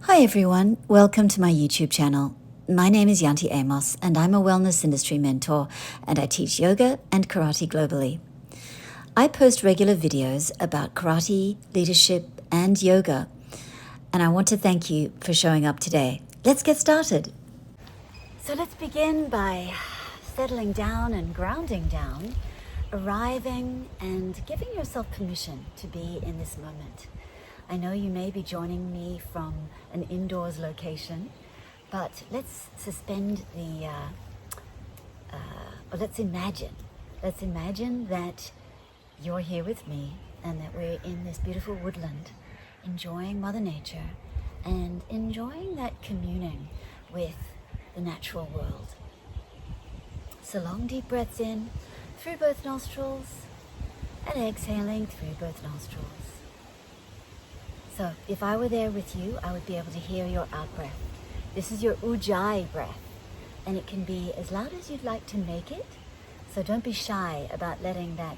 Hi everyone, welcome to my YouTube channel. My name is Yanti Amos and I'm a wellness industry mentor and I teach yoga and karate globally. I post regular videos about karate, leadership and yoga, and I want to thank you for showing up today. Let's get started. So let's begin by settling down and grounding down, arriving and giving yourself permission to be in this moment. I know you may be joining me from an indoors location, but let's suspend let's imagine that you're here with me and that we're in this beautiful woodland, enjoying Mother Nature and enjoying that communing with the natural world. So long deep breaths in through both nostrils and exhaling through both nostrils. So if I were there with you, I would be able to hear your out breath. This is your ujjayi breath, and it can be as loud as you'd like to make it. So don't be shy about letting that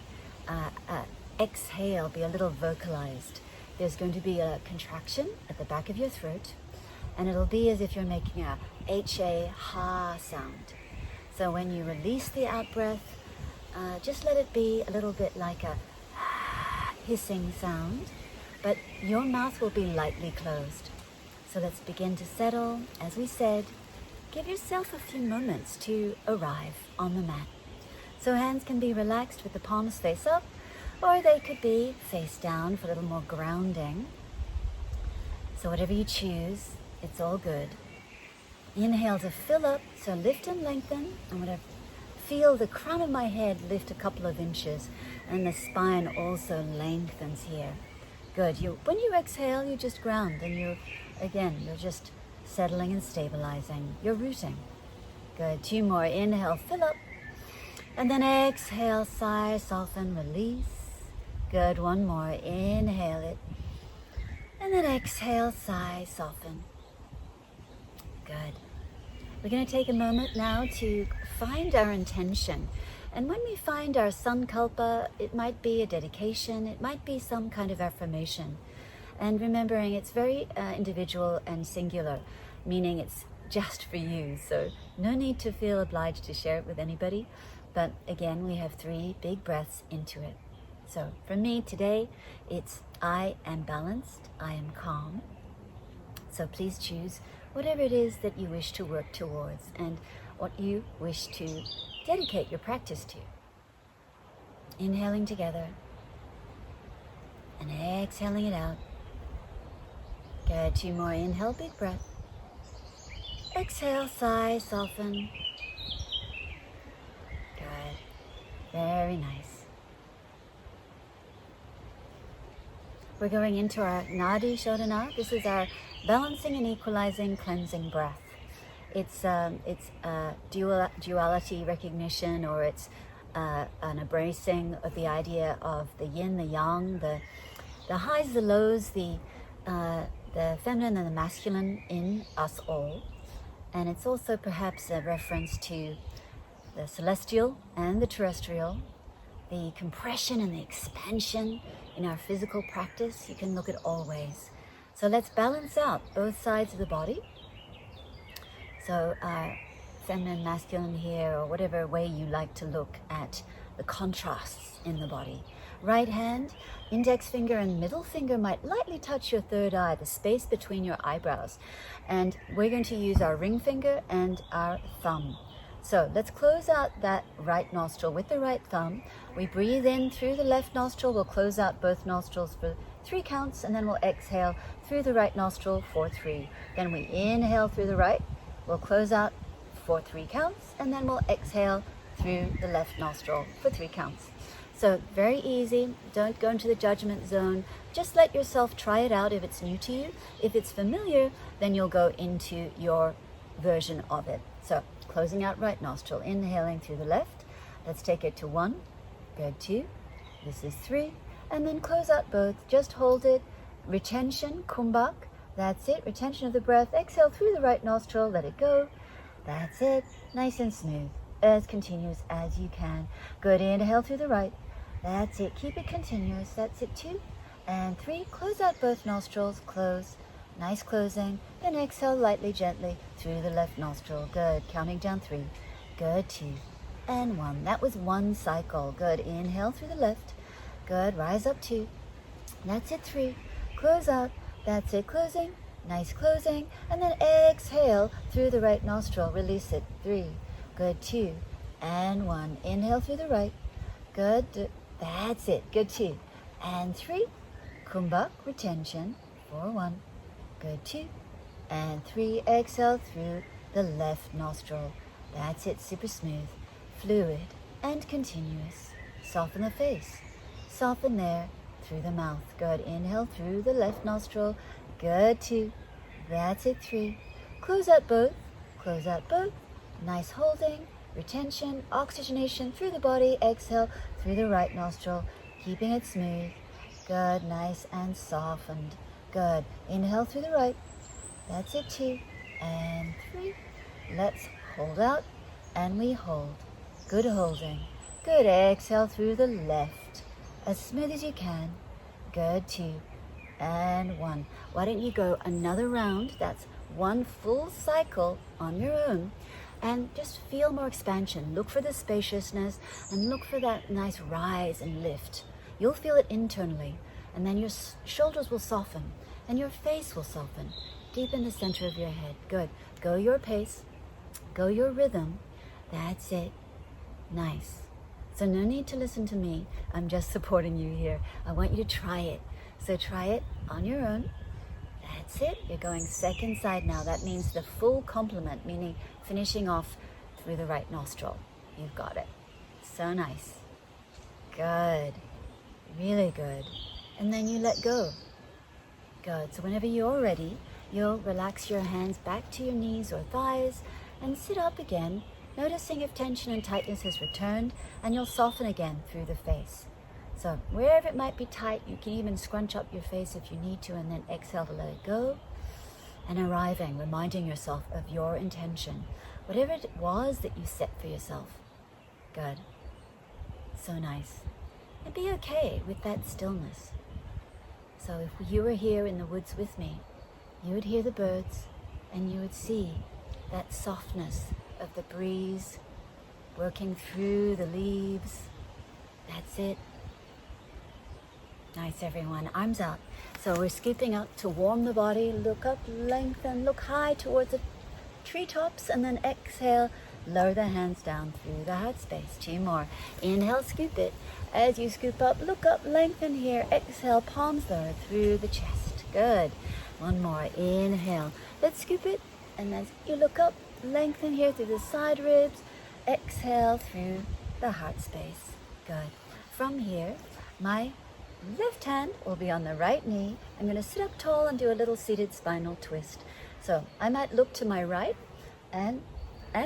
exhale be a little vocalized. There's going to be a contraction at the back of your throat, and it'll be as if you're making a H-A, ha sound. So when you release the out breath, just let it be a little bit like a hissing sound, but your mouth will be lightly closed. So let's begin to settle. As we said, give yourself a few moments to arrive on the mat. So hands can be relaxed with the palms face up, or they could be face down for a little more grounding. So whatever you choose, it's all good. Inhale to fill up, so lift and lengthen. I'm going to feel the crown of my head lift a couple of inches, and the spine also lengthens here. Good. When you exhale, you just ground, and you're just settling and stabilizing. You're rooting. Good. 2 more. Inhale, fill up. And then exhale, sigh, soften, release. Good. 1 more. Inhale it. And then exhale, sigh, soften. Good. We're going to take a moment now to find our intention. And when we find our sankalpa, it might be a dedication, it might be some kind of affirmation. And remembering it's very individual and singular, meaning it's just for you. So no need to feel obliged to share it with anybody. But again, we have 3 big breaths into it. So for me today, it's I am balanced, I am calm. So please choose whatever it is that you wish to work towards and what you wish to dedicate your practice to. Inhaling together and exhaling it out. Good. 2 more. Inhale, big breath. Exhale, sigh, soften. Good. Very nice. We're going into our Nadi Shodhana. This is our balancing and equalizing cleansing breath. It's duality recognition, or it's an embracing of the idea of the yin, the yang, the highs, the lows, the feminine and the masculine in us all. And it's also perhaps a reference to the celestial and the terrestrial, the compression and the expansion in our physical practice. You can look at all ways. So let's balance out both sides of the body. So feminine, masculine here, or whatever way you like to look at the contrasts in the body. Right hand, index finger and middle finger might lightly touch your third eye, the space between your eyebrows. And we're going to use our ring finger and our thumb. So let's close out that right nostril with the right thumb. We breathe in through the left nostril. We'll close out both nostrils for 3 counts, and then we'll exhale through the right nostril for 3. Then we inhale through the right. We'll close out for 3 counts, and then we'll exhale through the left nostril for 3 counts. So very easy. Don't go into the judgment zone. Just let yourself try it out if it's new to you. If it's familiar, then you'll go into your version of it. So closing out right nostril, inhaling through the left. Let's take it to 1. Good. 2. This is 3. And then close out both. Just hold it. Retention, kumbhak. That's it. Retention of the breath. Exhale through the right nostril. Let it go. That's it. Nice and smooth. As continuous as you can. Good. Inhale through the right. That's it. Keep it continuous. That's it. 2 and 3. Close out both nostrils. Close. Nice closing. Then exhale lightly, gently through the left nostril. Good. Counting down 3. Good. 2 and 1. That was one cycle. Good. Inhale through the left. Good. Rise up 2. That's it. 3. Close out. That's it. Closing. Nice closing. And then exhale through the right nostril. Release it. 3. Good. 2 and 1. Inhale through the right. Good. That's it. Good. 2 and 3. Kumbhak. Retention. 4. 1. Good. 2 and 3. Exhale through the left nostril. That's it. Super smooth, fluid, and continuous. Soften the face. Soften there through the mouth. Good. Inhale through the left nostril. Good. 2. That's it. 3. Close out both. Close out both. Nice holding. Retention. Oxygenation through the body. Exhale through the right nostril. Keeping it smooth. Good. Nice and softened. Good. Inhale through the right. That's it. 2 and 3. Let's hold out. And we hold. Good holding. Good. Exhale through the left. As smooth as you can. Good. 2 and 1. Why don't you go another round? That's one full cycle on your own. And just feel more expansion. Look for the spaciousness and look for that nice rise and lift. You'll feel it internally. And then your shoulders will soften and your face will soften deep in the center of your head. Good. Go your pace. Go your rhythm. That's it. Nice. So no need to listen to me. I'm just supporting you here. I want you to try it. So try it on your own. That's it. You're going second side now. That means the full complement, meaning finishing off through the right nostril. You've got it. So nice. Good. Really good. And then you let go. Good. So whenever you're ready, you'll relax your hands back to your knees or thighs and sit up again, noticing if tension and tightness has returned, and you'll soften again through the face. So wherever it might be tight, you can even scrunch up your face if you need to, and then exhale to let it go. And arriving, reminding yourself of your intention, whatever it was that you set for yourself. Good. So nice. And be okay with that stillness. So if you were here in the woods with me, you would hear the birds and you would see that softness of the breeze working through the leaves. That's it. Nice, everyone. Arms out. So we're scooping up to warm the body. Look up, lengthen, look high towards the treetops, and then exhale. Lower the hands down through the heart space. 2 more. Inhale, scoop it. As you scoop up, look up, lengthen here. Exhale, palms lower through the chest. Good. 1 more. Inhale. Let's scoop it. And as you look up, lengthen here through the side ribs. Exhale through the heart space. Good. From here, my left hand will be on the right knee. I'm going to sit up tall and do a little seated spinal twist. So I might look to my right and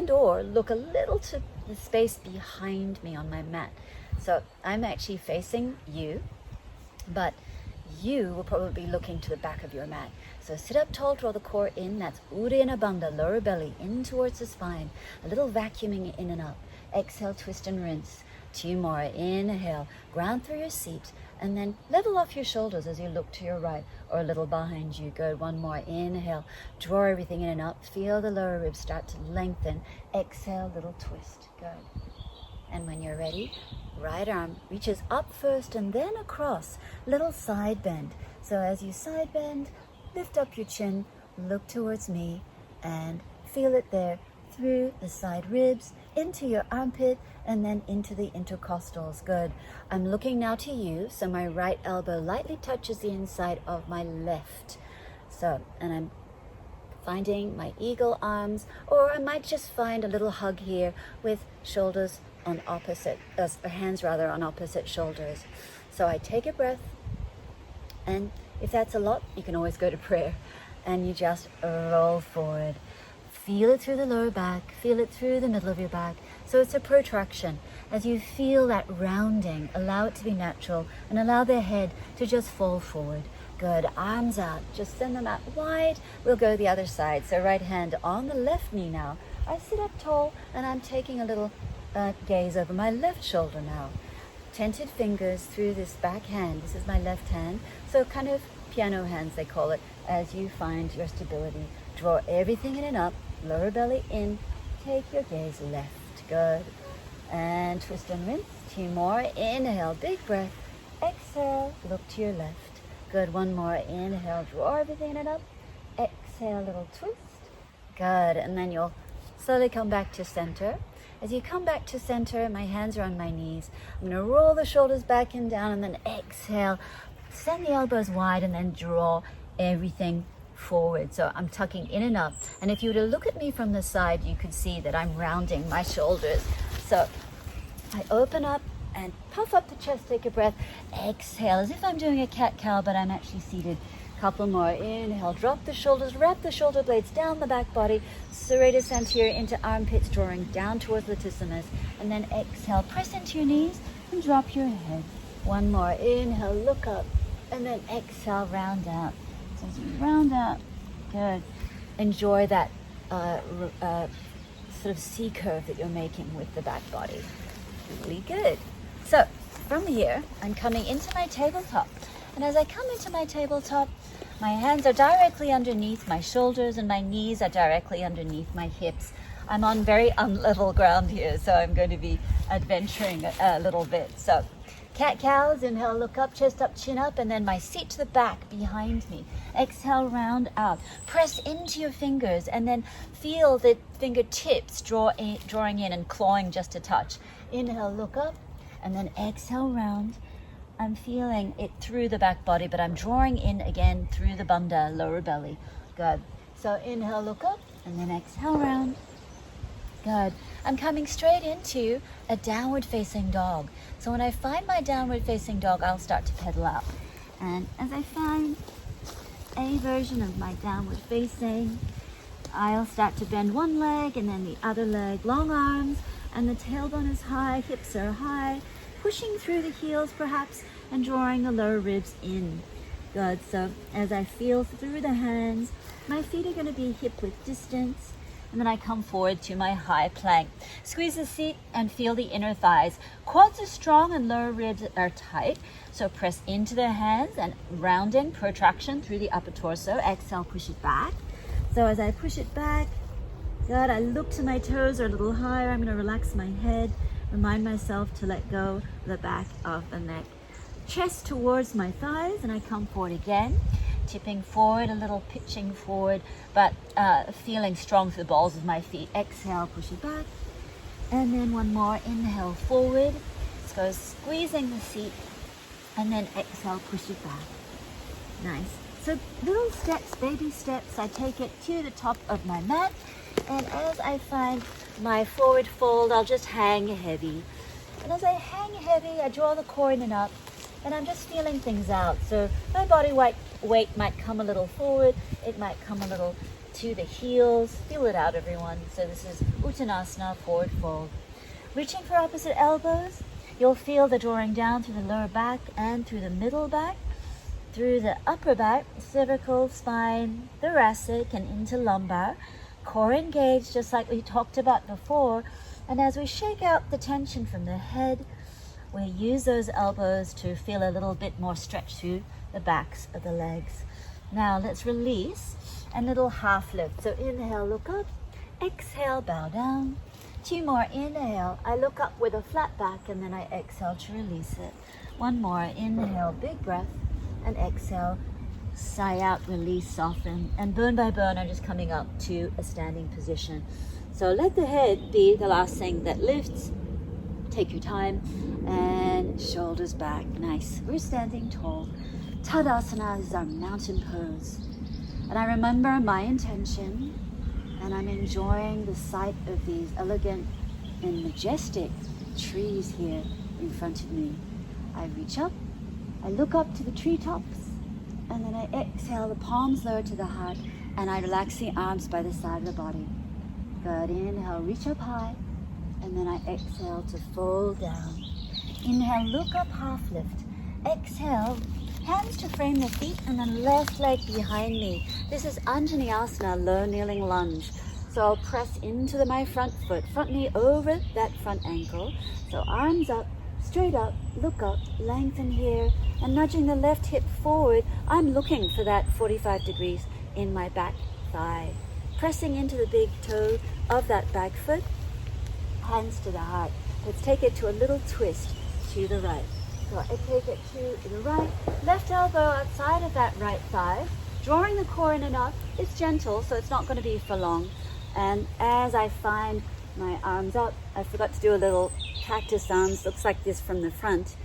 or look a little to the space behind me on my mat. So I'm actually facing you, but you will probably be looking to the back of your mat. So sit up tall, draw the core in. That's Uddiyana Bandha, lower belly, in towards the spine. A little vacuuming in and up. Exhale, twist and rinse. 2 more. Inhale, ground through your seat, and then level off your shoulders as you look to your right or a little behind you. Good. 1 more. Inhale, draw everything in and up. Feel the lower ribs start to lengthen. Exhale, little twist. Good. And when you're ready, right arm reaches up first and then across. Little side bend. So as you side bend, lift up your chin, look towards me, and feel it there through the side ribs, into your armpit, and then into the intercostals. Good. I'm looking now to you, so my right elbow lightly touches the inside of my left. So, and I'm finding my eagle arms, or I might just find a little hug here with shoulders on opposite, hands rather on opposite shoulders. So I take a breath, and if that's a lot, you can always go to prayer, and you just roll forward. Feel it through the lower back, feel it through the middle of your back. So it's a protraction. As you feel that rounding, allow it to be natural and allow the head to just fall forward. Good. Arms out. Just send them out wide. We'll go the other side. So right hand on the left knee now. I sit up tall and I'm taking a little gaze over my left shoulder now. Tented fingers through this back hand. This is my left hand. So kind of piano hands, they call it. as you find your stability. Draw everything in and up, lower belly in, take your gaze left, good. And twist and rinse, 2 more, inhale, big breath, exhale, look to your left, good. 1 more, inhale, draw everything in and up, exhale, little twist, good. And then you'll slowly come back to center. As you come back to center, my hands are on my knees. I'm going to roll the shoulders back and down, and then exhale, send the elbows wide, and then draw everything forward. So I'm tucking in and up. And if you were to look at me from the side, you could see that I'm rounding my shoulders. So I open up and puff up the chest, take a breath, exhale, as if I'm doing a cat-cow, but I'm actually seated. Couple more, inhale, drop the shoulders, wrap the shoulder blades down the back body, serratus anterior into armpits, drawing down towards latissimus, and then exhale, press into your knees and drop your head. 1 more, inhale, look up, and then exhale, round out. So as you round out, good. Enjoy that sort of C curve that you're making with the back body. Really good. So from here, I'm coming into my tabletop. And as I come into my tabletop, my hands are directly underneath my shoulders and my knees are directly underneath my hips. I'm on very unlevel ground here, so I'm going to be adventuring a little bit. So cat-cows, inhale, look up, chest up, chin up, and then my seat to the back behind me. Exhale, round out. Press into your fingers and then feel the fingertips drawing in and clawing just a touch. Inhale, look up, and then exhale, round. I'm feeling it through the back body, but I'm drawing in again through the bandha, lower belly. Good. So inhale, look up, and then exhale, round. Good. I'm coming straight into a downward facing dog. So when I find my downward facing dog, I'll start to pedal out. And as I find a version of my downward facing, I'll start to bend one leg and then the other leg, long arms, and the tailbone is high, hips are high, pushing through the heels perhaps and drawing the lower ribs in. Good. So as I feel through the hands, my feet are going to be hip width distance, and then I come forward to my high plank. Squeeze the seat and feel the inner thighs. Quads are strong and lower ribs are tight. So press into the hands and rounding, protraction through the upper torso. Exhale, push it back. So as I push it back, good, I look to my toes are a little higher. I'm going to relax my head. Remind myself to let go the back of the neck. Chest towards my thighs, and I come forward again, tipping forward, a little pitching forward, but feeling strong through the balls of my feet. Exhale, push it back. And then 1 more, inhale forward. Let's go squeezing the seat, and then exhale, push it back. Nice. So little steps, baby steps. I take it to the top of my mat, and as I find my forward fold, I'll just hang heavy. And as I hang heavy, I draw the core in and up, and I'm just feeling things out. So my body weight might come a little forward, it might come a little to the heels. Feel it out, everyone. So this is Uttanasana, forward fold. Reaching for opposite elbows, you'll feel the drawing down through the lower back and through the middle back, through the upper back, cervical, spine, thoracic, and into lumbar. Core engaged, just like we talked about before. And as we shake out the tension from the head, we use those elbows to feel a little bit more stretch through the backs of the legs. Now let's release and little half lift. So inhale, look up. Exhale, bow down. 2 more, inhale. I look up with a flat back, and then I exhale to release it. 1 more, inhale, big breath, and exhale. Sigh out, release, soften, and bone by bone, I'm just coming up to a standing position. So let the head be the last thing that lifts. Take your time, and shoulders back. Nice. We're standing tall. Tadasana is our mountain pose. And I remember my intention, and I'm enjoying the sight of these elegant and majestic trees here in front of me. I reach up, I look up to the treetops, and then I exhale, the palms lower to the heart, and I relax the arms by the side of the body. Good. Inhale, reach up high, and then I exhale to fold down. Inhale, look up, half lift. Exhale, hands to frame the feet, and then left leg behind me. This is Anjaneyasana, low kneeling lunge. So I'll press into my front foot, front knee over that front ankle. So arms up, straight up, look up, lengthen here, and nudging the left hip forward. I'm looking for that 45 degrees in my back thigh. Pressing into the big toe of that back foot, hands to the heart. Let's take it to a little twist to the right. So I take it to the right, left elbow outside of that right thigh, drawing the core in and up. It's gentle, so it's not going to be for long. And as I find my arms up, I forgot to do a little cactus arms, looks like this from the front.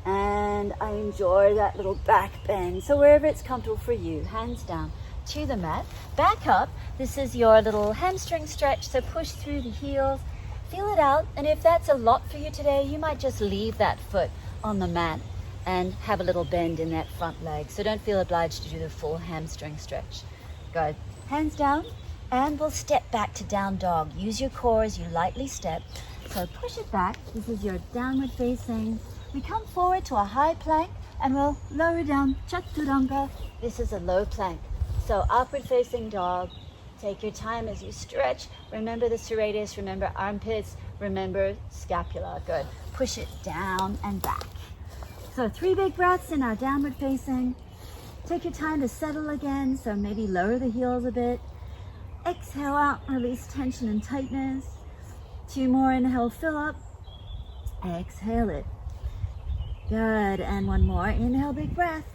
And I enjoy that little back bend. So wherever it's comfortable for you, hands down to the mat, back up. This is your little hamstring stretch, so push through the heels, feel it out. And if that's a lot for you today, you might just leave that foot on the mat and have a little bend in that front leg. So don't feel obliged to do the full hamstring stretch. Good. Hands down, and we'll step back to down dog. Use your core as you lightly step. So push it back. This is your downward facing. We come forward to a high plank and we'll lower down chaturanga. This is a low plank. So upward facing dog. Take your time as you stretch. Remember the serratus, remember armpits, remember scapula. Good. Push it down and back. So 3 big breaths in our downward facing. Take your time to settle again. So maybe lower the heels a bit. Exhale out, release tension and tightness. 2 more, inhale, fill up. Exhale it. Good, and 1 more, inhale, big breath.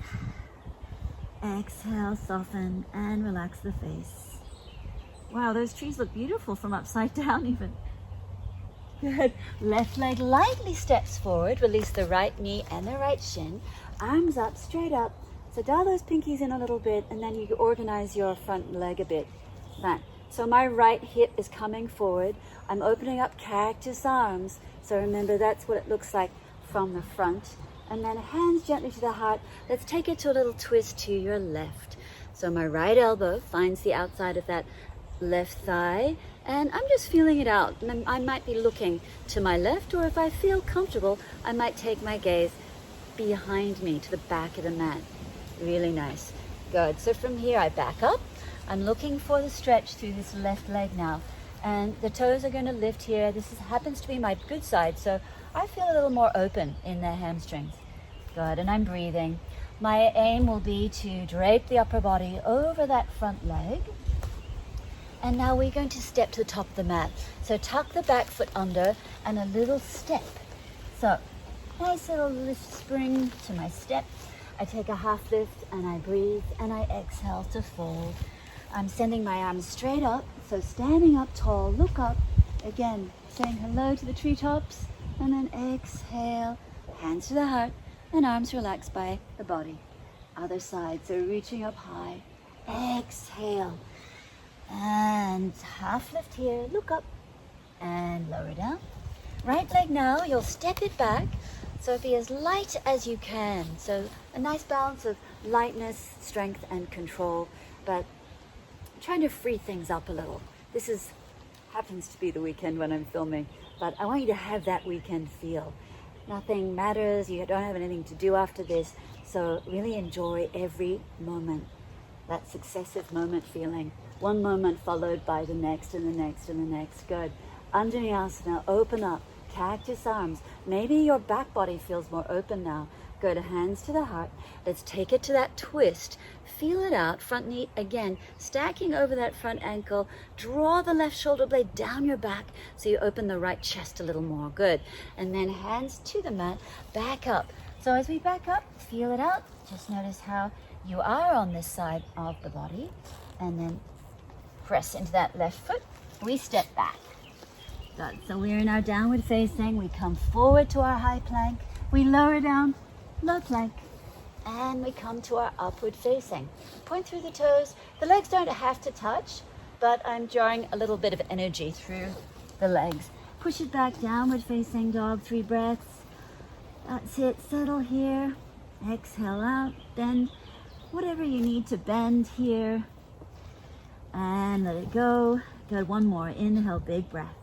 Exhale, soften and relax the face. Wow, those trees look beautiful from upside down even. Good, left leg lightly steps forward, release the right knee and the right shin. Arms up, straight up. So dial those pinkies in a little bit and then you organize your front leg a bit. Fine. So my right hip is coming forward. I'm opening up cactus arms. So remember that's what it looks like from the front. And then hands gently to the heart. Let's take it to a little twist to your left. So my right elbow finds the outside of that left thigh. And I'm just feeling it out. I might be looking to my left, or if I feel comfortable, I might take my gaze behind me to the back of the mat. Really nice. Good. So from here I back up. I'm looking for the stretch through this left leg now. And the toes are going to lift here. This happens to be my good side, so I feel a little more open in the hamstrings. Good, and I'm breathing. My aim will be to drape the upper body over that front leg. And now we're going to step to the top of the mat. So tuck the back foot under and a little step. So nice little lift spring to my step. I take a half lift and I breathe and I exhale to fold. I'm sending my arms straight up, so standing up tall, look up, again, saying hello to the treetops, and then exhale, hands to the heart, and arms relaxed by the body. Other side, so reaching up high, exhale, and half lift here, look up, and lower down. Right leg now, you'll step it back, so be as light as you can. So a nice balance of lightness, strength, and control, but trying to free things up a little. This happens to be the weekend when I'm filming, but I want you to have that weekend feel. Nothing matters, you don't have anything to do after this, so really enjoy every moment. That successive moment feeling. 1 moment followed by the next and the next and the next. Good. Anjaneyasana, open up. Cactus arms. Maybe your back body feels more open now. Good, hands to the heart. Let's take it to that twist. Feel it out. Front knee again, stacking over that front ankle. Draw the left shoulder blade down your back so you open the right chest a little more. Good. And then hands to the mat, back up. So as we back up, feel it out. Just notice how you are on this side of the body. And then press into that left foot. We step back. Good. So we're in our downward facing. We come forward to our high plank. We lower down, low plank, and we come to our upward facing. Point through the toes. The legs don't have to touch, but I'm drawing a little bit of energy through the legs. Push it back, downward facing dog, 3 breaths. That's it, settle here. Exhale out, bend whatever you need to bend here. And let it go. Good, 1 more, inhale, big breath.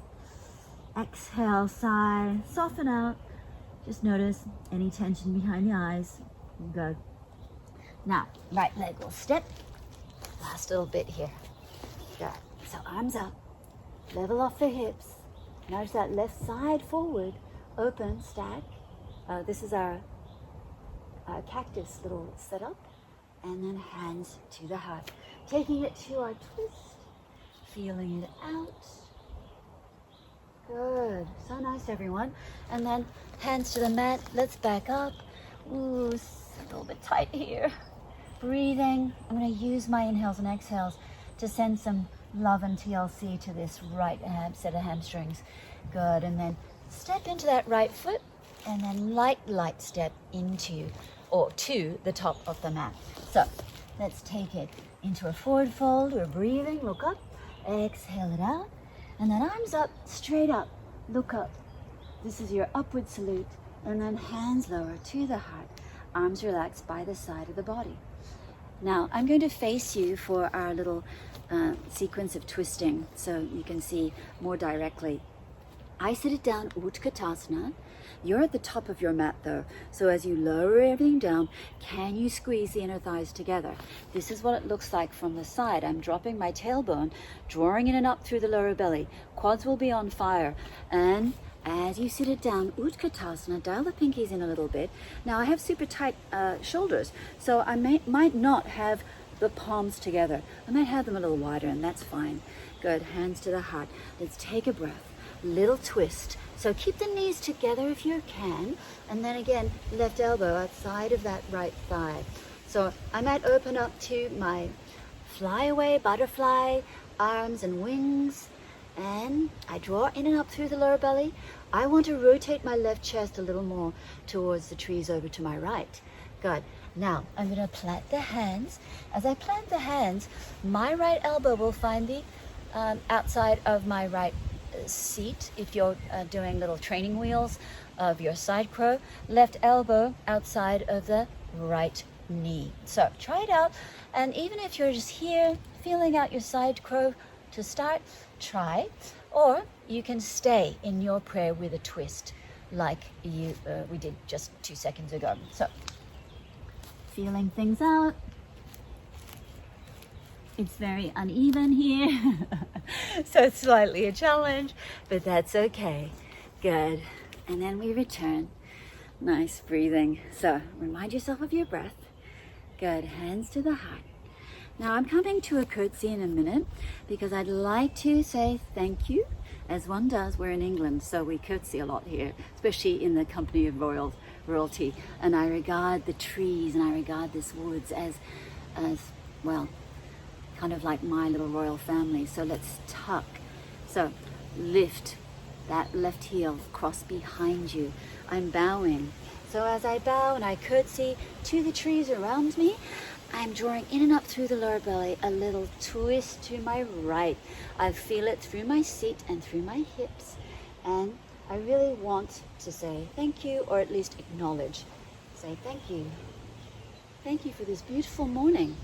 Exhale, sigh, soften out. Just notice any tension behind the eyes. Good. Now, right leg will step. Last little bit here. Good. So arms up. Level off the hips. Notice that left side forward. Open, stack. This is our cactus little setup, and then hands to the heart. Taking it to our twist, feeling it out. Good, so nice everyone. And then hands to the mat, let's back up. Ooh, it's a little bit tight here. Breathing, I'm gonna use my inhales and exhales to send some love and TLC to this right set of hamstrings. Good, and then step into that right foot, and then light step into or to the top of the mat. So let's take it into a forward fold. We're breathing, look up, exhale it out, and then arms up, straight up, look up. This is your upward salute, and then hands lower to the heart, arms relaxed by the side of the body. Now I'm going to face you for our little sequence of twisting so you can see more directly. I sit it down, Utkatasana. You're at the top of your mat though, so as you lower everything down, can you squeeze the inner thighs together? This is what it looks like from the side. I'm dropping my tailbone, drawing in and up through the lower belly. Quads will be on fire. And as you sit it down, Utkatasana, dial the pinkies in a little bit. Now I have super tight shoulders, so I might not have the palms together. I might have them a little wider, and that's fine. Good, hands to the heart. Let's take a breath. Little twist. So keep the knees together if you can, and then again, left elbow outside of that right thigh. So I might open up to my flyaway, butterfly, arms and wings, and I draw in and up through the lower belly. I want to rotate my left chest a little more towards the trees over to my right. Good. Now I'm going to plant the hands. As I plant the hands, my right elbow will find the outside of my right seat if you're doing little training wheels of your side crow. Left elbow outside of the right knee. So try it out, and even if you're just here feeling out your side crow to start, try. Or you can stay in your prayer with a twist like we did just 2 seconds ago. So feeling things out. It's very uneven here, so it's slightly a challenge, but that's okay. Good. And then we return. Nice breathing. So remind yourself of your breath. Good. Hands to the heart. Now I'm coming to a curtsy in a minute because I'd like to say thank you, as one does. We're in England, so we curtsy a lot here, especially in the company of royalty. And I regard the trees and I regard this woods as well, kind of like my little royal family. So let's tuck. So lift that left heel, cross behind you. I'm bowing. So as I bow and I curtsy to the trees around me, I'm drawing in and up through the lower belly, a little twist to my right. I feel it through my seat and through my hips. And I really want to say thank you, or at least acknowledge. Say thank you. Thank you for this beautiful morning.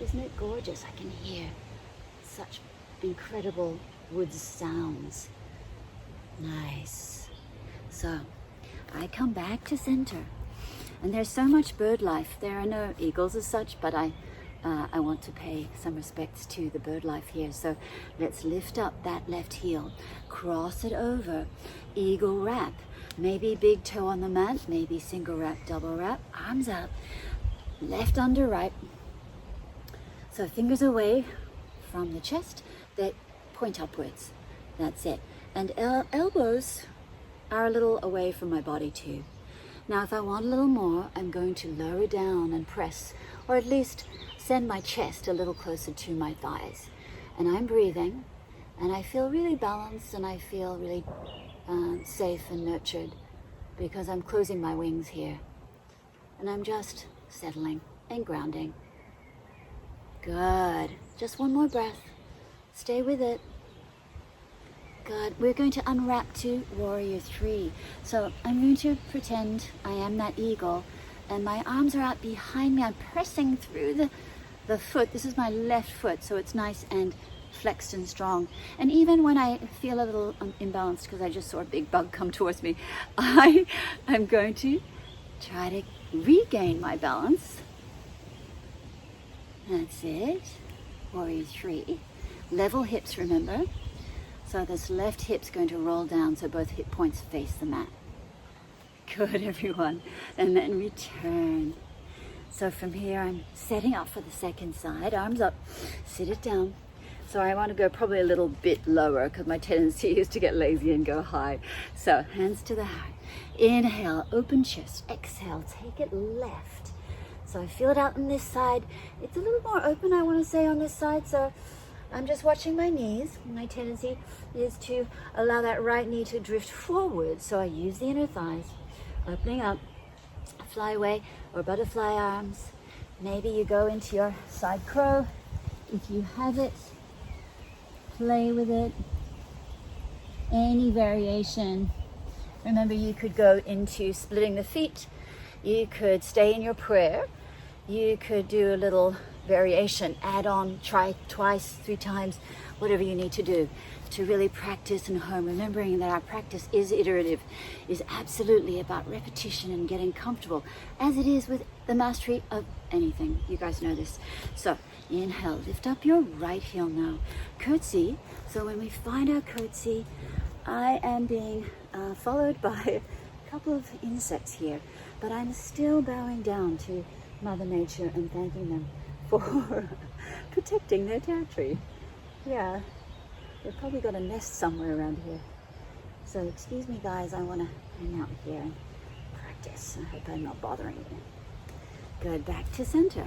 Isn't it gorgeous? I can hear such incredible woods sounds. Nice. So I come back to center, and there's so much bird life. There are no eagles as such, but I want to pay some respects to the bird life here. So let's lift up that left heel, cross it over, eagle wrap. Maybe big toe on the mat, maybe single wrap, double wrap, arms up, left under right. So fingers away from the chest, they point upwards. That's it. And elbows are a little away from my body too. Now if I want a little more, I'm going to lower down and press, or at least send my chest a little closer to my thighs. And I'm breathing, and I feel really balanced, and I feel really safe and nurtured because I'm closing my wings here. And I'm just settling and grounding. Good. Just one more breath. Stay with it. Good. We're going to unwrap to Warrior 3. So I'm going to pretend I am that eagle, and my arms are out behind me. I'm pressing through the foot. This is my left foot, so it's nice and flexed and strong. And even when I feel a little imbalanced because I just saw a big bug come towards me, I am going to try to regain my balance. That's it. Warrior 3. Level hips, remember. So this left hip's going to roll down so both hip points face the mat. Good, everyone. And then return. So from here, I'm setting up for the second side. Arms up, sit it down. So I want to go probably a little bit lower because my tendency is to get lazy and go high. So hands to the heart. Inhale, open chest. Exhale, take it left. So I feel it out on this side. It's a little more open, I want to say, on this side. So I'm just watching my knees. My tendency is to allow that right knee to drift forward. So I use the inner thighs, opening up, fly away or butterfly arms. Maybe you go into your side crow if you have it. Play with it. Any variation. Remember, you could go into splitting the feet. You could stay in your prayer. You could do a little variation, add on, try twice, 3 times, whatever you need to do to really practice and hone. Remembering that our practice is iterative, is absolutely about repetition and getting comfortable, as it is with the mastery of anything. You guys know this. So inhale, lift up your right heel now. Curtsy. So when we find our curtsy, I am being followed by a couple of insects here, but I'm still bowing down to Mother Nature and thanking them for protecting their territory. Yeah, they've probably got a nest somewhere around here. So excuse me guys, I want to hang out here and practice. I hope I'm not bothering you. Good, back to center.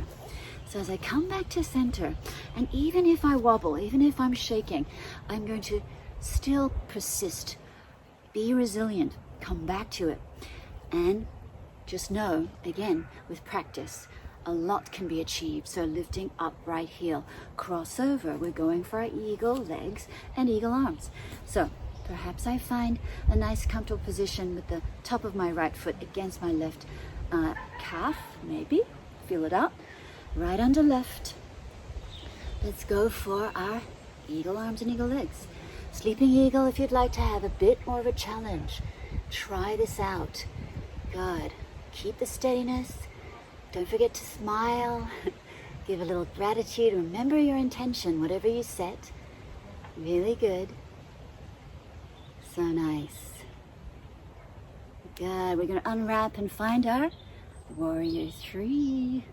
So as I come back to center, and even if I wobble, even if I'm shaking, I'm going to still persist. Be resilient, come back to it. And just know, again, with practice, a lot can be achieved. So lifting up right heel, cross over. We're going for our eagle legs and eagle arms. So perhaps I find a nice comfortable position with the top of my right foot against my left calf, maybe. Feel it out. Right under left. Let's go for our eagle arms and eagle legs. Sleeping eagle, if you'd like to have a bit more of a challenge, try this out. Good. Keep the steadiness. Don't forget to smile. Give a little gratitude. Remember your intention, whatever you set. Really good. So nice. Good. We're going to unwrap and find our warrior 3.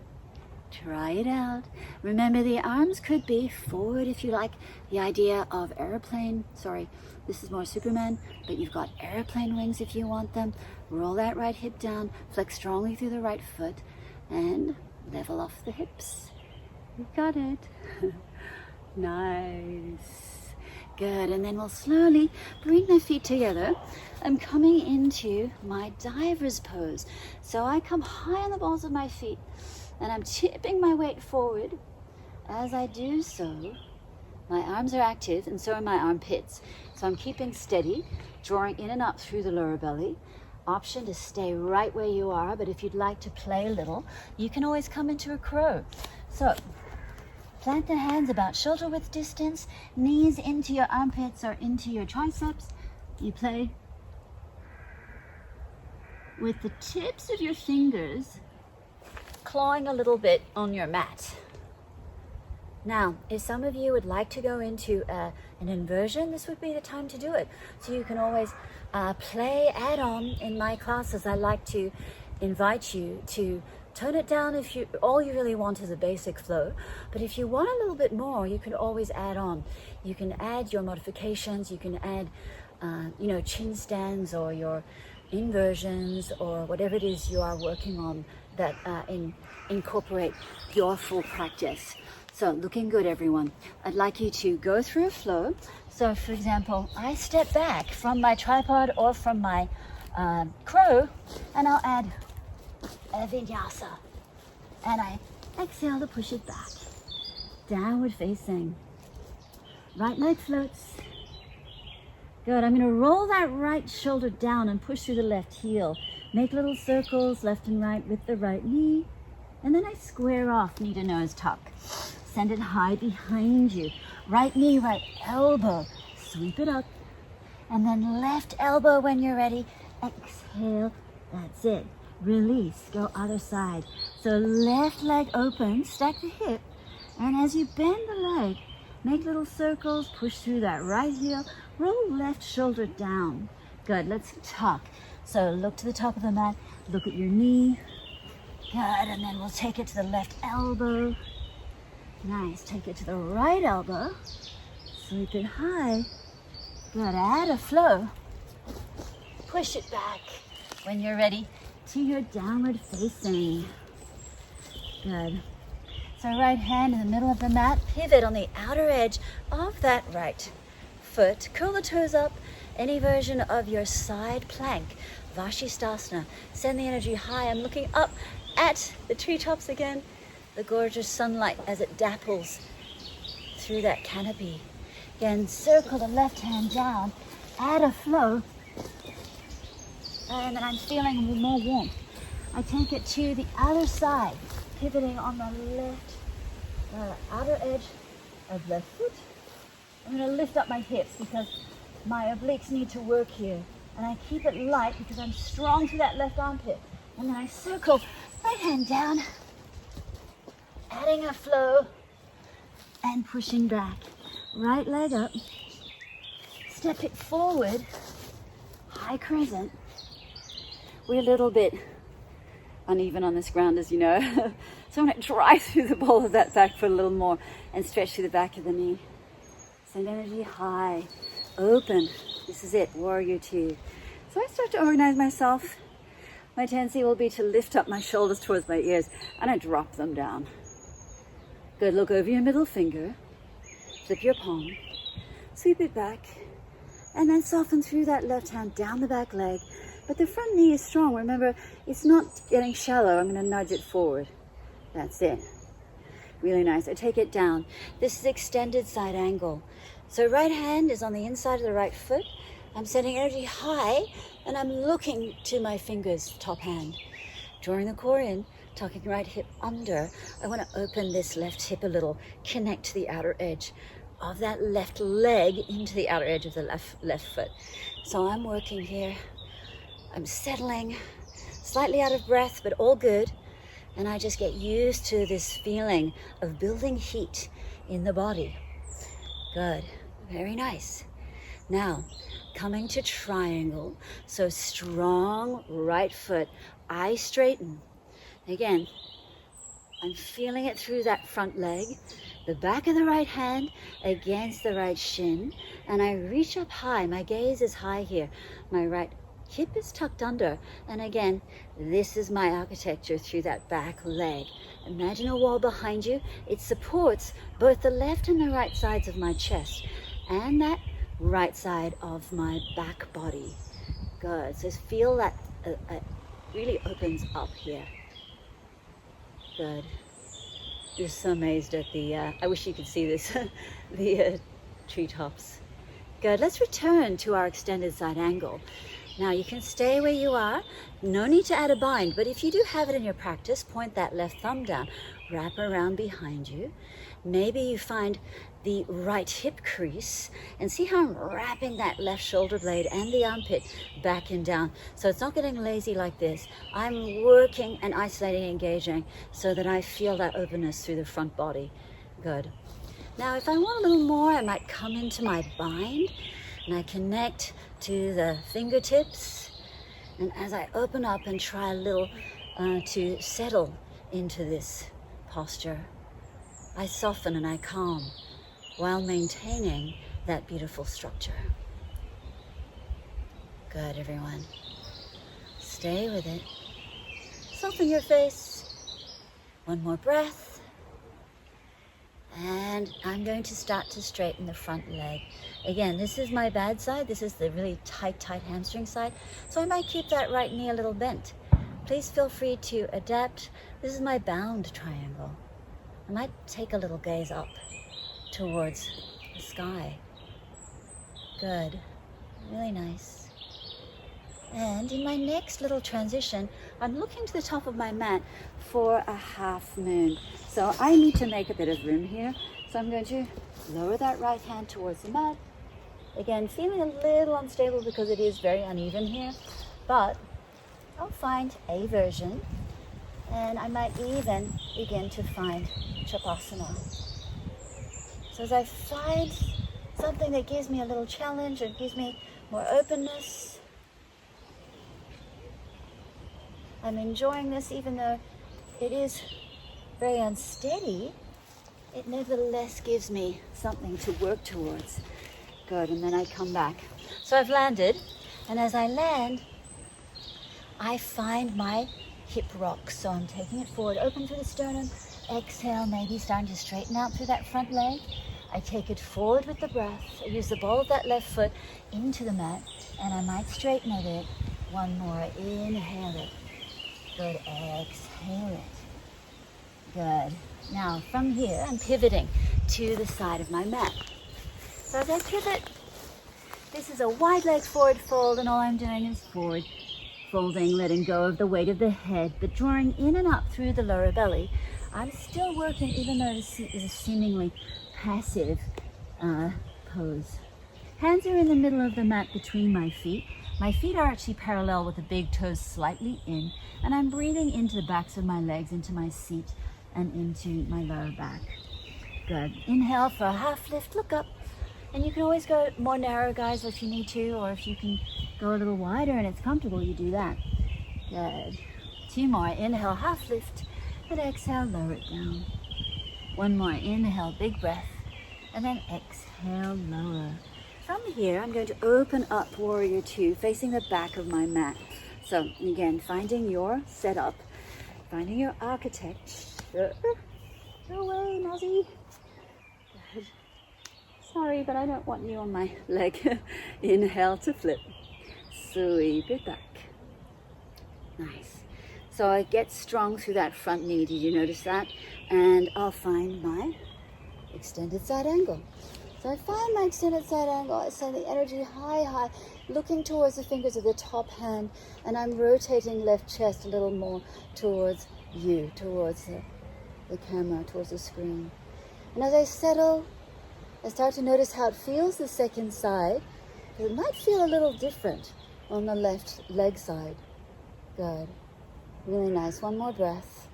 Try it out. Remember, the arms could be forward if you like the idea of airplane. Sorry, this is more Superman, but you've got airplane wings if you want them. Roll that right hip down, flex strongly through the right foot, and level off the hips. You got it. Nice. Good, and then we'll slowly bring the feet together. I'm coming into my diver's pose. So I come high on the balls of my feet, and I'm tipping my weight forward. As I do so, my arms are active, and so are my armpits. So I'm keeping steady, drawing in and up through the lower belly. Option to stay right where you are, but if you'd like to play a little, you can always come into a crow. So plant the hands about shoulder width distance, knees into your armpits or into your triceps. You play with the tips of your fingers clawing a little bit on your mat. Now, if some of you would like to go into an inversion, this would be the time to do it. So you can always play add-on in my classes. I like to invite you to tone it down if you all you really want is a basic flow. But if you want a little bit more, you can always add on. You can add your modifications. You can add, chin stands or your inversions or whatever it is you are working on that incorporate your full practice. So looking good, everyone. I'd like you to go through a flow. So for example, I step back from my tripod or from my crow, and I'll add a vinyasa. And I exhale to push it back. Downward facing. Right leg floats. Good, I'm gonna roll that right shoulder down and push through the left heel. Make little circles left and right with the right knee. And then I square off, knee to nose tuck. Send it high behind you. Right knee, right elbow. Sweep it up. And then left elbow when you're ready. Exhale. That's it. Release. Go other side. So left leg open. Stack the hip. And as you bend the leg, make little circles. Push through that right heel. Roll left shoulder down. Good. Let's tuck. So look to the top of the mat, look at your knee. Good, and then we'll take it to the left elbow. Nice, take it to the right elbow. Sweep it high. Good, add a flow. Push it back when you're ready to your downward facing. Good. So right hand in the middle of the mat, pivot on the outer edge of that right foot. Curl the toes up, any version of your side plank, Vashisthasana. Send the energy high. I'm looking up at the treetops again, the gorgeous sunlight as it dapples through that canopy. Again, circle the left hand down, add a flow, and then I'm feeling more warmth. I take it to the other side, pivoting on the left outer edge of left foot. I'm going to lift up my hips because my obliques need to work here. And I keep it light because I'm strong through that left armpit. And then I circle right hand down, adding a flow and pushing back. Right leg up, step it forward, high crescent. We're a little bit uneven on this ground, as you know. So I'm going to drive through the ball of that back foot a little more and stretch through the back of the knee. Send energy high, open. This is it, warrior two. So I start to organize myself. My tendency will be to lift up my shoulders towards my ears and I drop them down. Good, look over your middle finger, flip your palm, sweep it back, and then soften through that left hand down the back leg. But the front knee is strong. Remember, it's not getting shallow. I'm going to nudge it forward. That's it. Really nice. I take it down. This is extended side angle. So right hand is on the inside of the right foot. I'm sending energy high, and I'm looking to my fingers, top hand. Drawing the core in, tucking right hip under. I want to open this left hip a little, connect to the outer edge of that left leg into the outer edge of the left foot. So I'm working here. I'm settling, slightly out of breath, but all good. And I just get used to this feeling of building heat in the body. Good, very nice. Now, coming to triangle. So strong right foot, eye straighten. Again, I'm feeling it through that front leg, the back of the right hand against the right shin. And I reach up high, my gaze is high here. My right hip is tucked under, and again, this is my architecture through that back leg. Imagine a wall behind you. It supports both the left and the right sides of my chest and that right side of my back body. Good. So feel that really opens up here. Good. Just so amazed at the, I wish you could see this, the treetops. Good. Let's return to our extended side angle. Now you can stay where you are, no need to add a bind, but if you do have it in your practice, point that left thumb down, wrap around behind you. Maybe you find the right hip crease and see how I'm wrapping that left shoulder blade and the armpit back and down. So it's not getting lazy like this. I'm working and isolating, engaging so that I feel that openness through the front body. Good. Now if I want a little more, I might come into my bind and I connect to the fingertips, and as I open up and try a little to settle into this posture, I soften and I calm while maintaining that beautiful structure. Good, everyone. Stay with it. Soften your face. One more breath. And I'm going to start to straighten the front leg. Again, this is my bad side. This is the really tight hamstring side. So I might keep that right knee a little bent. Please feel free to adapt. This is my bound triangle. I might take a little gaze up towards the sky. Good. Really nice. And in my next little transition, I'm looking to the top of my mat for a half moon. So I need to make a bit of room here. So I'm going to lower that right hand towards the mat. Again, feeling a little unstable because it is very uneven here, but I'll find a version, and I might even begin to find Chapasana. So as I find something that gives me a little challenge or gives me more openness, I'm enjoying this, even though it is very unsteady. It nevertheless gives me something to work towards. Good, and then I come back. So I've landed, and as I land, I find my hip rock. So I'm taking it forward, open through the sternum, exhale, maybe starting to straighten out through that front leg. I take it forward with the breath. I use the ball of that left foot into the mat, and I might straighten a bit. One more, inhale it. Good, exhale it. Good. Now from here, I'm pivoting to the side of my mat. So as I pivot, this is a wide leg forward fold, and all I'm doing is forward folding, letting go of the weight of the head, but drawing in and up through the lower belly. I'm still working, even though this is a seemingly passive pose. Hands are in the middle of the mat between my feet. My feet are actually parallel with the big toes slightly in, and I'm breathing into the backs of my legs, into my seat, and into my lower back. Good. Inhale for a half lift, look up. And you can always go more narrow, guys, if you need to, or if you can go a little wider and it's comfortable, you do that. Good. 2 more. Inhale, half lift, and exhale, lower it down. 1 more. Inhale, big breath, and then exhale, lower. From here, I'm going to open up Warrior 2, facing the back of my mat. So again, finding your setup, finding your architecture. Go away, Mozzie. Good. Sorry, but I don't want you on my leg. Inhale to flip. Sweep it back. Nice. So I get strong through that front knee. Did you notice that? And I'll find my extended side angle. So I find my extended side angle. I send the energy high, high, looking towards the fingers of the top hand, and I'm rotating left chest a little more towards you, towards the camera, towards the screen. And as I settle, I start to notice how it feels the second side. It might feel a little different on the left leg side. Good. Really nice. 1 more breath.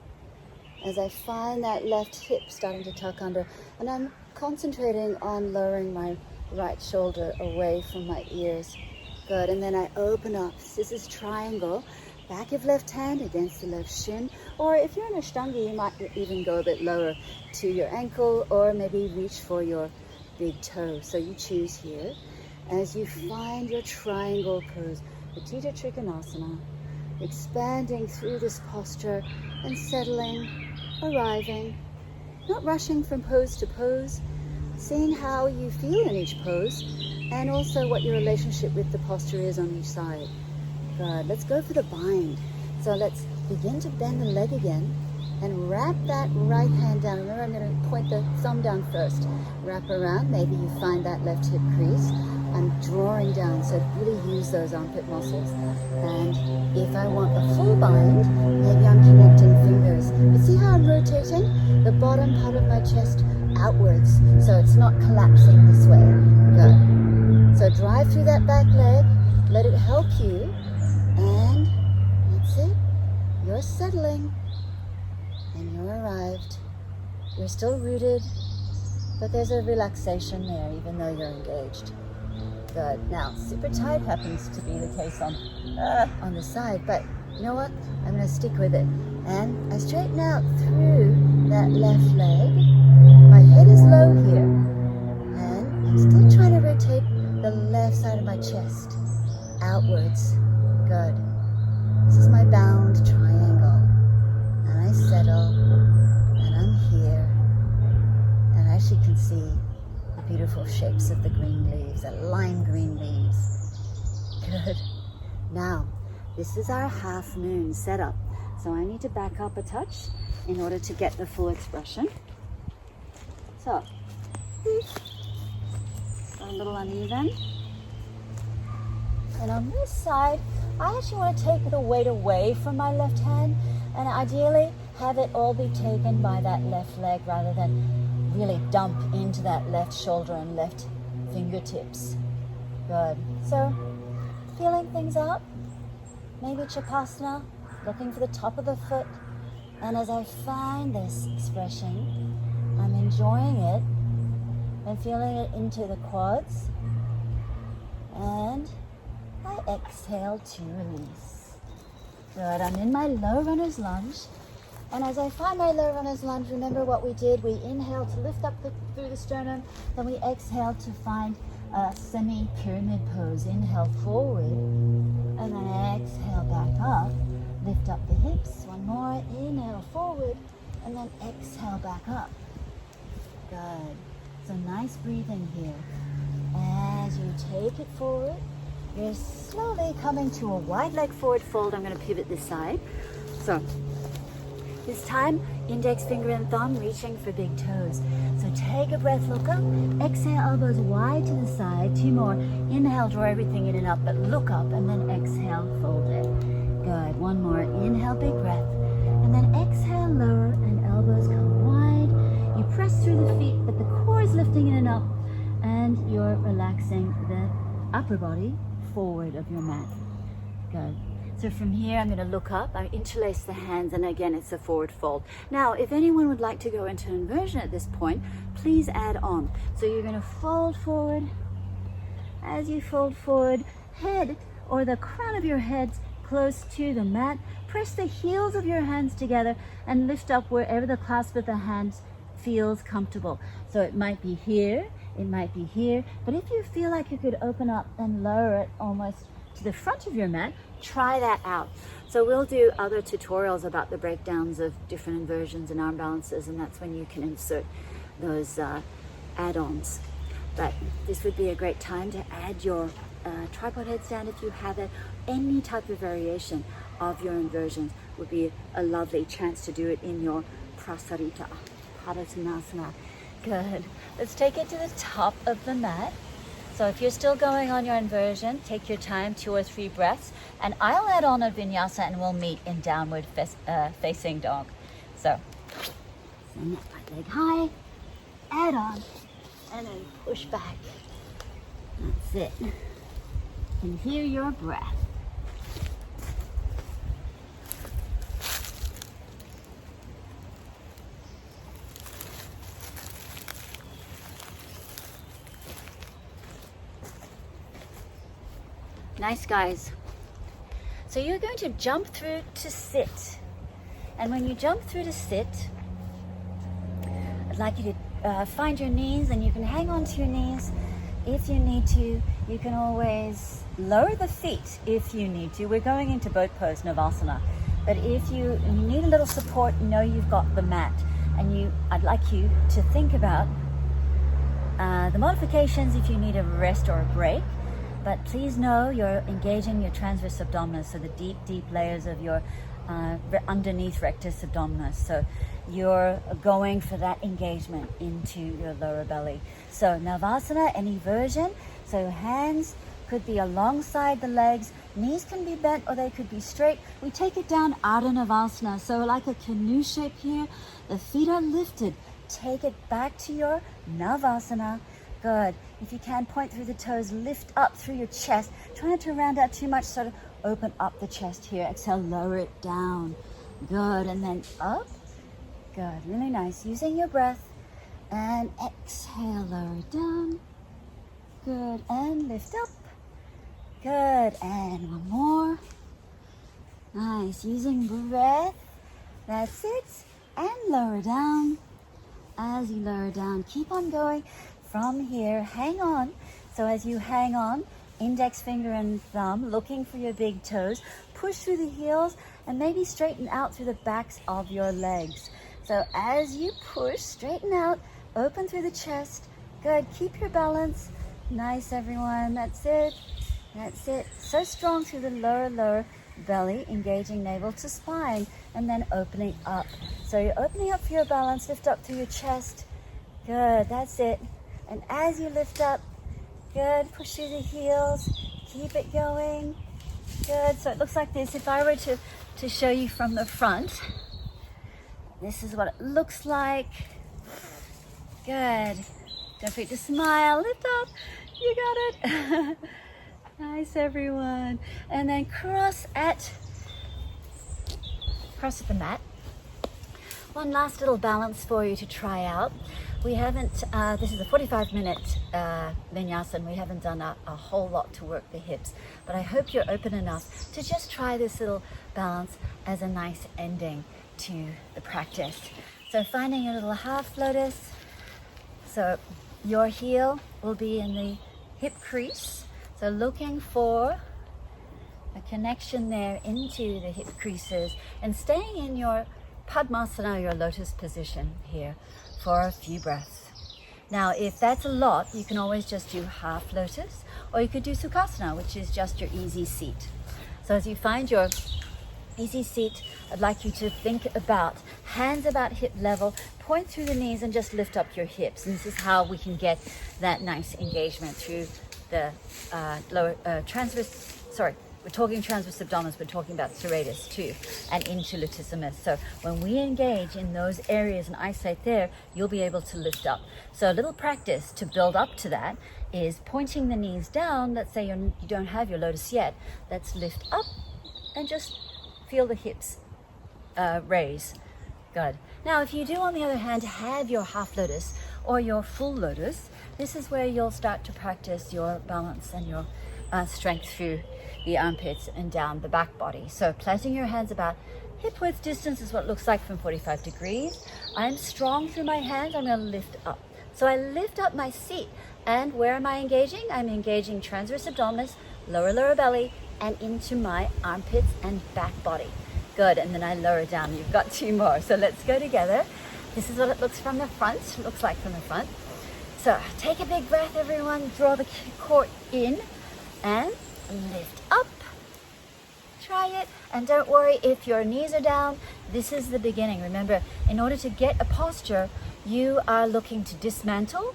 As I find that left hip starting to tuck under, and I'm concentrating on lowering my right shoulder away from my ears. Good. And then I open up. This is triangle. Back of left hand against the left shin, or if you're in Ashtanga, you might even go a bit lower to your ankle, or maybe reach for your big toe. So you choose here. As you find your triangle pose, Petita Trikonasana, expanding through this posture and settling, arriving, not rushing from pose to pose, seeing how you feel in each pose, and also what your relationship with the posture is on each side. Good. Let's go for the bind. So let's begin to bend the leg again and wrap that right hand down. Remember, I'm going to point the thumb down first. Wrap around. Maybe you find that left hip crease. I'm drawing down, so really use those armpit muscles. And if I want a full bind, maybe I'm connecting fingers. But see how I'm rotating the bottom part of my chest outwards, so it's not collapsing this way. Good. So drive through that back leg. Let it help you. And that's it. You're settling. And you're arrived. You're still rooted, but there's a relaxation there, even though you're engaged. Good. Now, super tight happens to be the case on the side, but you know what? I'm going to stick with it. And I straighten out through that left leg. My head is low here, and I'm still trying to rotate the left side of my chest outwards. Good. This is my bound triangle. And I settle, and I'm here. And as you can see, the beautiful shapes of the green leaves, the lime green leaves. Good. Now, this is our half moon setup. So I need to back up a touch in order to get the full expression. So, a little uneven. And on this side, I actually want to take the weight away from my left hand, and ideally have it all be taken by that left leg rather than really dump into that left shoulder and left fingertips. Good. So, feeling things out. Maybe Chapasana, looking for the top of the foot. And as I find this expression, I'm enjoying it and feeling it into the quads. And I exhale to release. Good, I'm in my low runner's lunge. And as I find my low runner's lunge, remember what we did. We inhale to lift up through the sternum, then we exhale to find a semi-pyramid pose. Inhale forward, and then exhale back up. Lift up the hips. One more, inhale forward, and then exhale back up. Good. So nice breathing here. As you take it forward, you're slowly coming to a wide leg forward fold. I'm going to pivot this side. So this time, index finger and thumb reaching for big toes. So take a breath, look up. Exhale, elbows wide to the side. 2 more. Inhale, draw everything in and up, but look up, and then exhale, fold it. Good. 1 more. Inhale, big breath. And then exhale, lower, and elbows come wide. You press through the feet, but the core is lifting in and up, and you're relaxing the upper body forward of your mat. Good. So from here, I'm going to look up, I interlace the hands, and again, it's a forward fold. Now, if anyone would like to go into inversion at this point, please add on. So you're going to fold forward. As you fold forward, head or the crown of your head close to the mat. Press the heels of your hands together and lift up wherever the clasp of the hands feels comfortable. So it might be here, it might be here, but if you feel like you could open up and lower it almost to the front of your mat, try that out. So we'll do other tutorials about the breakdowns of different inversions and arm balances, and that's when you can insert those add-ons. But this would be a great time to add your tripod headstand if you have it. Any type of variation of your inversions would be a lovely chance to do it in your prasarita padottanasana. Good. Let's take it to the top of the mat. So if you're still going on your inversion, take your time, 2 or 3 breaths, and I'll add on a vinyasa and we'll meet in downward facing dog. So, send that right leg high, add on, and then push back. That's it. And hear your breath. Nice, guys. So you're going to jump through to sit. And when you jump through to sit, I'd like you to find your knees, and you can hang on to your knees if you need to. You can always lower the feet if you need to. We're going into boat pose, Navasana. But if you need a little support, know you've got the mat. And I'd like you to think about the modifications if you need a rest or a break. But please know you're engaging your transverse abdominis, so the deep, deep layers of your underneath rectus abdominis. So you're going for that engagement into your lower belly. So Navasana, any version. So hands could be alongside the legs, knees can be bent or they could be straight. We take it down Ardha Navasana. So like a canoe shape here, the feet are lifted. Take it back to your Navasana. Good. If you can, point through the toes, lift up through your chest. Try not to round out too much, sort of open up the chest here. Exhale, lower it down. Good. And then up. Good. Really nice. Using your breath. And exhale, lower it down. Good. And lift up. Good. And one more. Nice. Using breath. That's it. And lower down. As you lower down, keep on going. From here, hang on. So as you hang on, index finger and thumb, looking for your big toes, push through the heels and maybe straighten out through the backs of your legs. So as you push, straighten out, open through the chest. Good, keep your balance. Nice, everyone, that's it. That's it. So strong through the lower belly, engaging navel to spine, and then opening up. So you're opening up for your balance, lift up through your chest. Good, that's it. And as you lift up, good, push through the heels, keep it going. Good, so it looks like this. If I were to show you from the front, this is what it looks like. Good. Don't forget to smile, lift up, you got it. Nice, everyone. And then cross at the mat. one last little balance for you to try out. We haven't, this is a 45-minute vinyasa, and we haven't done a whole lot to work the hips, but I hope you're open enough to just try this little balance as a nice ending to the practice. So finding your little half lotus, so your heel will be in the hip crease, so looking for a connection there into the hip creases and staying in your Padmasana, your lotus position here for a few breaths. Now, if that's a lot, you can always just do half lotus, or you could do Sukhasana, which is just your easy seat. So as you find your easy seat, I'd like you to think about hands about hip level, point through the knees and just lift up your hips. And this is how we can get that nice engagement through the we're talking transverse abdominis, we're talking about serratus too, and into latissimus. So when we engage in those areas and isolate there, you'll be able to lift up. So a little practice to build up to that is pointing the knees down. Let's say you don't have your lotus yet. Let's lift up and just feel the hips raise. Good. Now, if you do, on the other hand, have your half lotus or your full lotus, this is where you'll start to practice your balance and your strength through the armpits and down the back body. So placing your hands about hip width distance is what it looks like from 45 degrees. I'm strong through my hands. I'm going to lift up. So I lift up my seat. And where am I engaging? I'm engaging transverse abdominis, lower belly, and into my armpits and back body. Good. And then I lower down. You've got two more. So let's go together. This is what it looks from the front. Looks like from the front. So take a big breath, everyone. Draw the core in and lift up. Try it. And don't worry if your knees are down. This is the beginning. Remember, in order to get a posture, you are looking to dismantle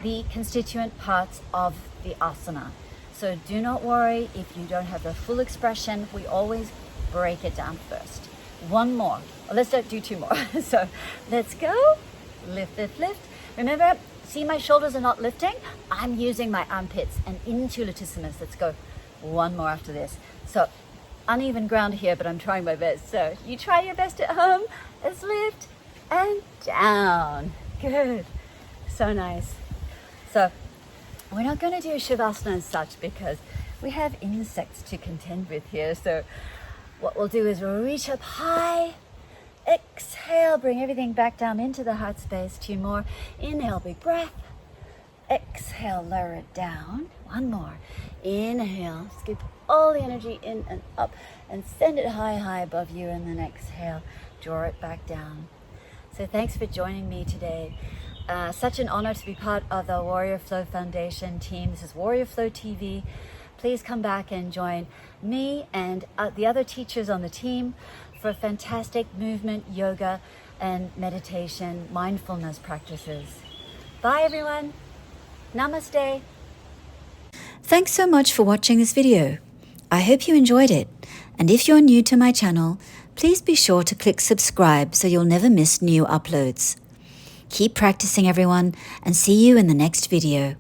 the constituent parts of the asana. So do not worry if you don't have the full expression. We always break it down first. One more. Well, let's do two more. So let's go. Lift, lift, lift. Remember, see my shoulders are not lifting. I'm using my armpits and into latissimus. Let's go. One more after this. So uneven ground here, but I'm trying my best. So you try your best at home. Let's lift and down. Good. So nice. So we're not going to do Shavasana as such because we have insects to contend with here. So what we'll do is we'll reach up high. Exhale, bring everything back down into the heart space. Two more. Inhale, big breath. Exhale, lower it down. One more. Inhale, scoop all the energy in and up and send it high, high above you. And then exhale, draw it back down. So thanks for joining me today. Such an honor to be part of the Warrior Flow Foundation team. This is Warrior Flow TV. Please come back and join me and the other teachers on the team for fantastic movement, yoga, and meditation, mindfulness practices. Bye, everyone. Namaste. Thanks so much for watching this video. I hope you enjoyed it. And if you're new to my channel, please be sure to click subscribe so you'll never miss new uploads. Keep practicing, everyone, and see you in the next video.